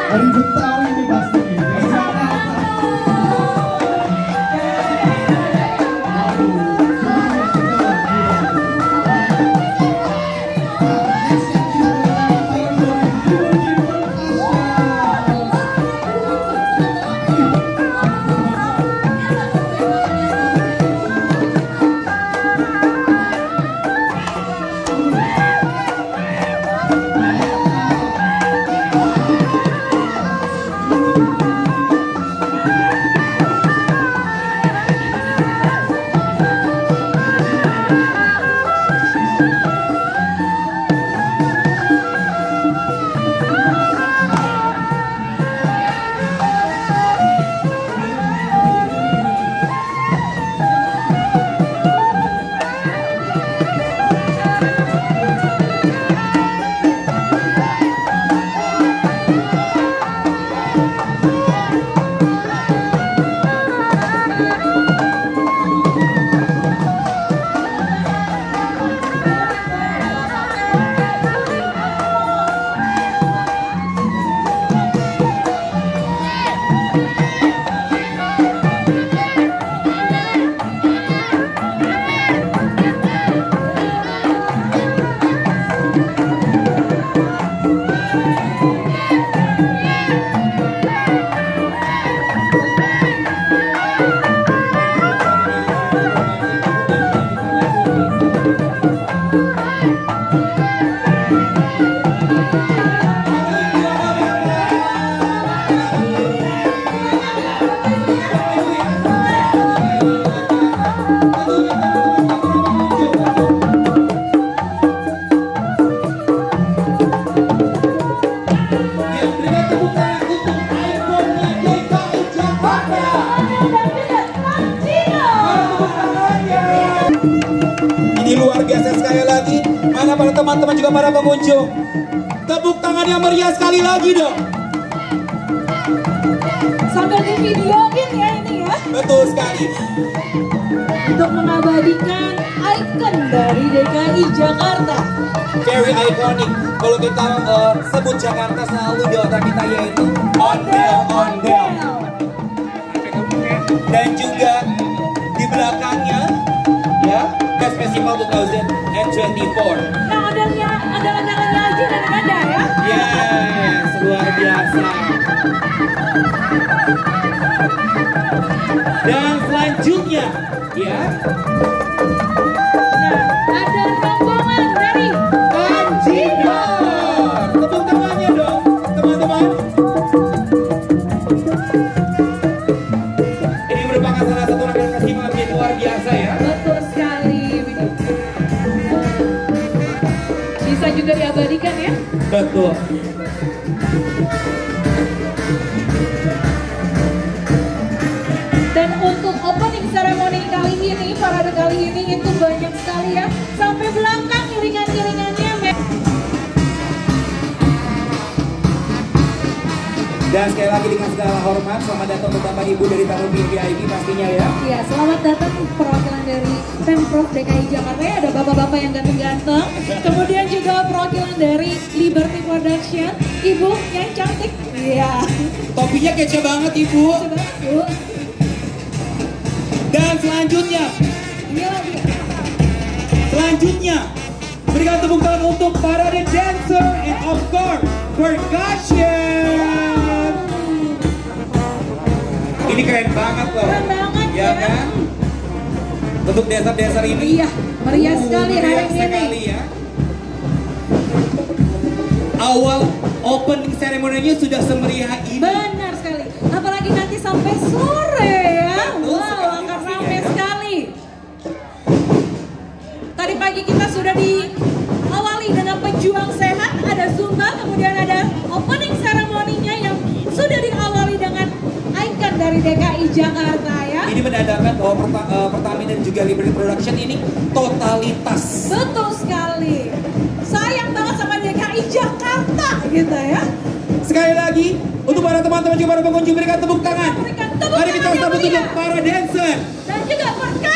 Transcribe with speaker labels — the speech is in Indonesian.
Speaker 1: Dari Betawi ini pasti.
Speaker 2: Ini luar biasa sekali lagi. Mana para teman-teman juga para pengunjung. Tepuk tangan yang meriah sekali lagi dong.
Speaker 3: Sambil di videoin ya ini ya.
Speaker 2: Betul sekali.
Speaker 3: Untuk mengabadikan ikon dari DKI Jakarta.
Speaker 2: Very iconic. Kalau kita sebut Jakarta selalu di otak kita yaitu ondel-ondel. Dan juga di belakangnya ya Best Festival 2024.
Speaker 3: Nah ondel-ondelnya aja dan ada ya.
Speaker 2: Yes, luar biasa. Dan selanjutnya ya.
Speaker 3: Nah ada rombongan dari
Speaker 2: Anjingor. Tepuk tangannya dong teman-teman. Ini merupakan salah satu rangkaian festival yang luar biasa ya.
Speaker 3: Betul sekali. Bisa juga diabadikan ya.
Speaker 2: Betul.
Speaker 3: Dan untuk opening ceremony kali ini, parade kali ini itu banyak sekali ya. Sampai belakang iringan-iringannya.
Speaker 2: Dan sekali lagi dengan segala hormat, selamat datang untuk Bapak Ibu dari tamu VIP pastinya ya.
Speaker 3: Iya, selamat datang perwakilan dari Pemprov DKI Jakarta ya. Ada bapak-bapak yang ganteng-ganteng. Kemudian juga perwakilan dari Liberty Production, Ibu yang cantik. Iya.
Speaker 2: Topinya kece banget Ibu.
Speaker 3: Coba, Bu.
Speaker 2: Dan selanjutnya,
Speaker 3: Ini lagi.
Speaker 2: selanjutnya berikan tepuk tangan untuk parade dancer and of course percussion. Ini keren banget loh.
Speaker 3: Keren banget
Speaker 2: ya
Speaker 3: ya.
Speaker 2: kan? Untuk dancer-dancer ini.
Speaker 3: Iya, meriah sekali
Speaker 2: meriah
Speaker 3: hari ini.
Speaker 2: sekali ya. Awal opening ceremony-nya sudah semeriah ini.
Speaker 3: Benar sekali. Apalagi nanti sampai sore ya.
Speaker 2: Betul
Speaker 3: Wow,
Speaker 2: sekali
Speaker 3: akan
Speaker 2: pastinya
Speaker 3: ramai
Speaker 2: ya.
Speaker 3: sekali. Tadi pagi kita sudah diawali dengan pejuang sehat, ada Zumba, kemudian ada opening ceremony-nya yang sudah diawali dengan ikon dari DKI Jakarta ya.
Speaker 2: Ini menandakan bahwa Pertamina dan juga Liberty Production ini totalitas.
Speaker 3: Betul sekali. Sayang banget sama DKI Jakarta gitu ya.
Speaker 2: Sekali lagi, untuk para teman-teman juga para pengunjung berikan tepuk tangan.
Speaker 3: Berikan tepuk
Speaker 2: Mari kita
Speaker 3: tangan yang
Speaker 2: sambut
Speaker 3: meriah.
Speaker 2: untuk para dancer.
Speaker 3: Dan juga percussion.